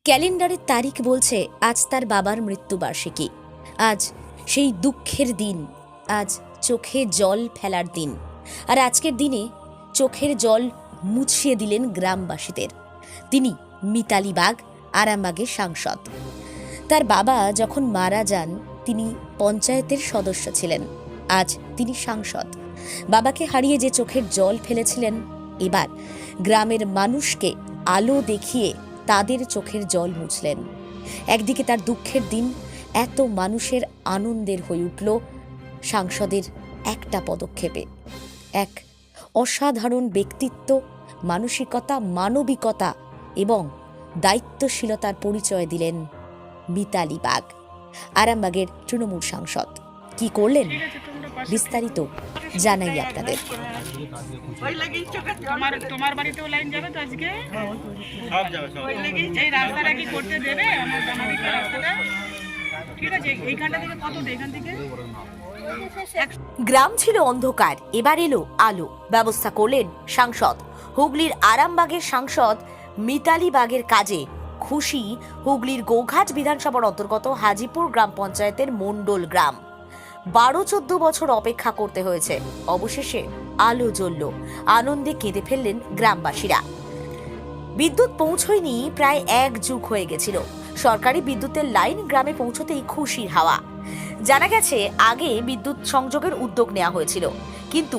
ক্যালেন্ডারের তারিখ বলছে আজ তার বাবার মৃত্যুবার্ষিকী। আজ সেই দুঃখের দিন, আজ চোখে জল ফেলার দিন। আর আজকের দিনে চোখের জল মুছিয়ে দিলেন গ্রামবাসীদের। তিনি মিতালি বাগ, আরামবাগের সাংসদ। তার বাবা যখন মারা যান তিনি পঞ্চায়েতের সদস্য ছিলেন, আজ তিনি সাংসদ। বাবাকে হারিয়ে যে চোখের জল ফেলেছিলেন, এবার গ্রামের মানুষকে আলো দেখিয়ে তাদের চোখের জল মুছলেন। একদিকে তার দুঃখের দিন, এত মানুষের আনন্দের হয়ে উঠল সাংসদের একটা পদক্ষেপে। এক অসাধারণ ব্যক্তিত্ব, মানসিকতা, মানবিকতা এবং দায়িত্বশীলতার পরিচয় দিলেন মিতালি বাগ, আরামবাগের তৃণমূল সাংসদ। কি করলেন বিস্তারিত জানাই আপনাদের। তোমার বাড়িতেও লাইন যাবে তো আজকে? এই রাস্তাটা কি করতে দেবে? আমাদেরকে রাস্তাটা ঠিক আছে। এইখানটা থেকে কত এখান থেকে? গ্রাম ছিল অন্ধকার, এবার এলো আলো। ব্যবস্থা করলেন সাংসদ। হুগলির আরামবাগের সাংসদ মিতালি বাগের কাজে খুশি হুগলির গোঘাট বিধানসভার অন্তর্গত হাজিপুর গ্রাম পঞ্চায়েতের মণ্ডল গ্রাম। 12-14 বছর অপেক্ষা করতে হয়েছে, অবশেষে আলো জ্বলল। আনন্দে কেঁদে ফেললেন গ্রামবাসীরা। বিদ্যুৎ পৌঁছয়নি প্রায় 1 যুগ হয়ে গেছিল। সরকারি বিদ্যুতের লাইন গ্রামে পৌঁছতেই খুশির হাওয়া। জানা গেছে আগে বিদ্যুৎ সংযোগের উদ্যোগ নেওয়া হয়েছিল, কিন্তু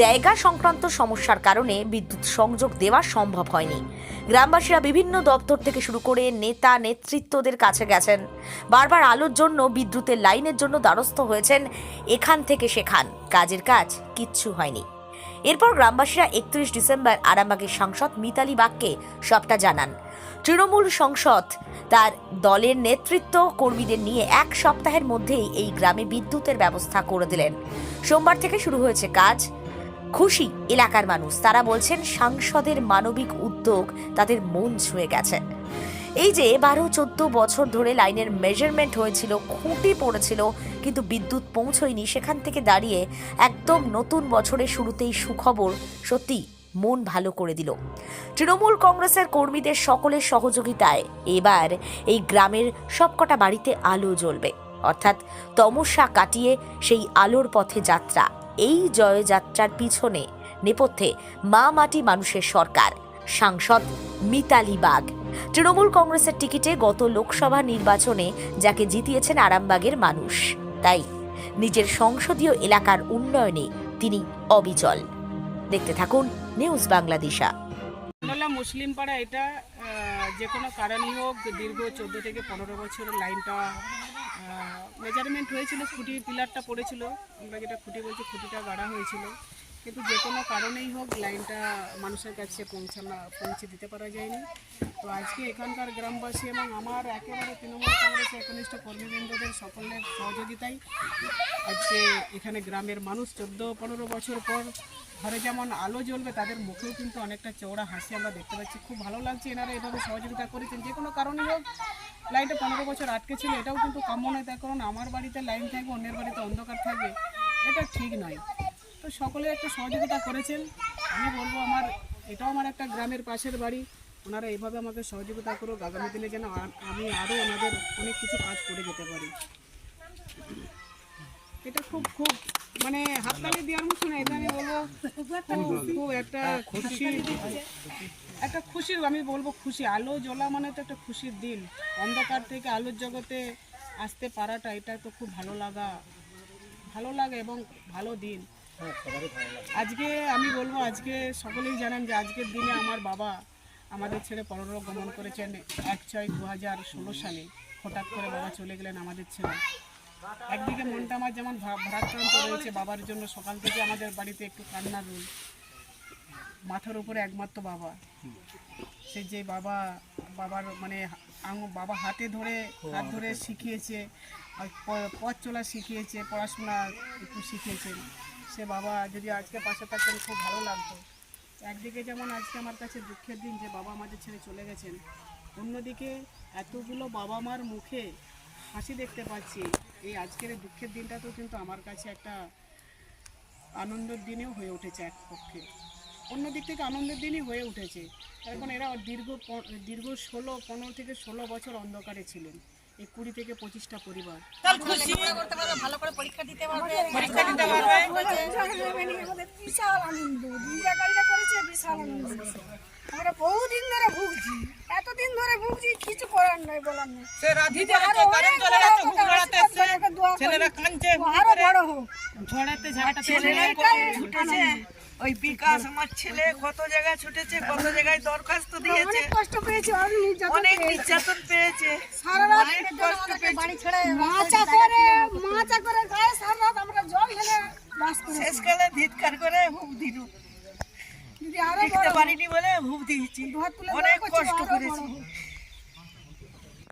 জায়গা সংক্রান্ত সমস্যার কারণে বিদ্যুৎ সংযোগ দেওয়া সম্ভব হয়নি। গ্রামবাসীরা বিভিন্ন দপ্তর থেকে শুরু করে নেতা নেতৃত্বদের কাছে গেছেন, বারবার আলোর জন্য, বিদ্যুতের লাইনের জন্য দ্বারস্থ হয়েছেন এখান থেকে সেখান। কাজের কাজ কিচ্ছু হয়নি। এরপর গ্রামবাসীরা 31 ডিসেম্বর আরামবাগের সাংসদ মিতালি বাগকে সবটা জানান। তৃণমূল সংসদ তার দলের নেতৃত্ব কর্মীদের নিয়ে 1 সপ্তাহের মধ্যেই এই গ্রামে বিদ্যুতের ব্যবস্থা করে দিলেন। সোমবার থেকে শুরু হয়েছে কাজ। খুশি এলাকার মানুষ। তারা বলছেন সাংসদের মানবিক উদ্যোগ তাদের মন ছুঁয়ে গেছে। এই যে 12-14 বছর ধরে লাইনের মেজারমেন্ট হয়েছিল, খুঁটি পড়েছিল, কিন্তু বিদ্যুৎ পৌঁছয়নি, সেখান থেকে দাঁড়িয়ে একদম নতুন বছরের শুরুতেই সুখবর সত্যি মন ভালো করে দিল। তৃণমূল কংগ্রেসের কর্মীদের সকলের সহযোগিতায় এবার এই গ্রামের সবকটা বাড়িতে আলো জ্বলবে, অর্থাৎ তমস্যা কাটিয়ে সেই আলোর পথে যাত্রা। এই জয়যাত্রার পিছনে নেপথ্যে মা মাটি মানুষের সরকার, সাংসদ মিতালি বাগ। তৃণমূল কংগ্রেসের টিকিটে গত লোকসভা নির্বাচনে যাকে জিতিয়েছেন আরামবাগের মানুষ, তাই নিজের সংসদীয় এলাকার উন্নয়নে তিনি অবিচল। দেখতে থাকুন নিউজ বাংলাদেশা। মুসলিম পাড়া এটা যে কোনো কারণেই হোক দীর্ঘ 14 থেকে 15 বছরের লাইনটা মেজারমেন্ট হয়েছিল, খুঁটি পিলারটা পড়েছিল, আমরা যেটা খুঁটি বলছি, খুঁটিটা গাড়া হয়েছিল, কিন্তু যে কোনো কারণেই হোক লাইনটা মানুষের কাছে পৌঁছে দিতে পারা যায়নি। তো আজকে এখানকার গ্রামবাসী এবং আমার একেবারে তৃণমূল কংগ্রেস একনিষ্ঠ কর্মীবৃন্দদের সকলের সহযোগিতায় আজকে এখানে গ্রামের মানুষ 14-15 বছর পর ঘরে যেমন আলো জ্বলবে, তাদের মুখেও কিন্তু অনেকটা চওড়া হাসি আমরা দেখতে পাচ্ছি। খুব ভালো লাগছে, এনারা এভাবে সহযোগিতা করেছেন। যে কোনো কারণেই হোক লাইনটা 15 বছর আটকে ছিল, এটাও কিন্তু কাম্য নয়। তার কারণ আমার বাড়িতে লাইন থাকবে, অন্যের বাড়িতে অন্ধকার থাকবে, এটা ঠিক নয়। তো সকলে একটা সহযোগিতা করেছেন। আমি বলবো এটাও আমার একটা গ্রামের পাশের বাড়ি, ওনারা এইভাবে আমাকে সহযোগিতা করুক। আগামী দিনে যেন আমি আরও ওনাদের অনেক কিছু কাজ করে যেতে পারি। এটা খুব খুব মানে হাততালি দেওয়ার মতো না, এটা আমি বলবো খুব একটা খুশির আমি বলবো খুশি। আলো জ্বলা মানে তো একটা খুশির দিন। অন্ধকার থেকে আলোর জগতে আসতে পারাটা, এটা তো খুব ভালো লাগে এবং ভালো দিন। আজকে আমি বলবো, আজকে সকলেই জানেন যে আজকের দিনে আমার বাবা আমাদের ছেড়ে পরলোক গমন করেছেন 1/6/2016 সালে। হঠাৎ করে বাবা চলে গেলেন আমাদের ছেড়ে। একদিকে মনটা আমার যেমন ভারাক্রান্ত রয়েছে বাবার জন্য, সকাল থেকে আমাদের বাড়িতে একটু কান্নার রোল। মাথার উপরে একমাত্র বাবা, সে যে বাবার মানে বাবা হাত ধরে শিখিয়েছে, পথ চলা শিখিয়েছে, পড়াশোনা একটু শিখিয়েছেন। সে বাবা যদি আজকে পাশে থাকতেন খুব ভালো লাগতো। একদিকে যেমন আজকে আমার কাছে দুঃখের দিন যে বাবা আমাদের ছেড়ে চলে গেছেন, অন্যদিকে এতগুলো বাবা মার মুখে হাসি দেখতে পাচ্ছি। এই আজকের দুঃখের দিনটা তো কিন্তু আমার কাছে একটা আনন্দের দিনেও হয়ে উঠেছে এক পক্ষে। অন্য দিক থেকে আনন্দের দিনই হয়ে উঠেছে। এখন এরা দীর্ঘ 15 থেকে 16 বছর অন্ধকারে ছিলেন, এই 20 থেকে 25টা পরিবার। পরীক্ষা দিতে পারবে। আমাদের বিশাল আনন্দ, দিদিরা করেছে বিশাল আনন্দ। আমরা বহুদিন ধরে ভুগছি, এতদিন ধরে ভুগছি, কিছু করার নাই, বলার নেই। ছেলেরা কাঁদছে, আরো বড় হোক। ছুটেছে ওই বিকাশ আমার ছেলে কত জায়গায় ছুটেছে, কত জায়গায় দরখাস্ত দিয়েছে, অনেক কষ্ট পেয়েছি, অনেক নির্যাতন পেয়েছে, সারা রাত অনেক কষ্ট পেয়েছে। মাচা করে গায়ে সারা রাত আমরা জল ঢেলে বাস করেছি। শেষকালে ধিৎকার করে ভুগ দিল, দিদি আরো দেখতে পারিনি বলে ভুগ দিয়েছি, হাত তুলে অনেক দোয়া করছি, কষ্ট আরো করেছি। বড় হোক।